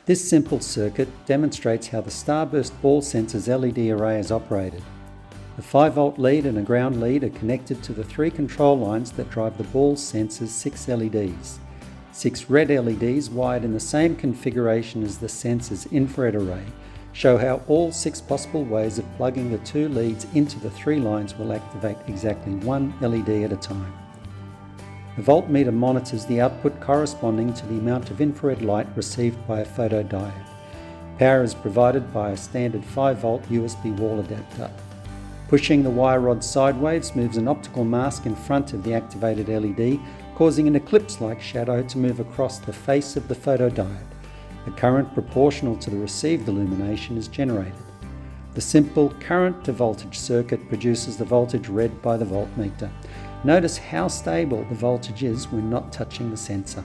This simple circuit demonstrates how the StarBurst ball sensor's LED array is operated. The 5-volt lead and a ground lead are connected to the 3 control lines that drive the ball sensor's 6 LEDs. 6 red LEDs wired in the same configuration as the sensor's infrared array show how all 6 possible ways of plugging the 2 leads into the 3 lines will activate exactly 1 LED at a time. The voltmeter monitors the output corresponding to the amount of infrared light received by a photodiode. Power is provided by a standard 5-volt USB wall adapter. Pushing the wire rod sideways moves an optical mask in front of the activated LED, causing an eclipse-like shadow to move across the face of the photodiode. A current proportional to the received illumination is generated. The simple current to voltage circuit produces the voltage read by the voltmeter. Notice how stable the voltage is when not touching the sensor.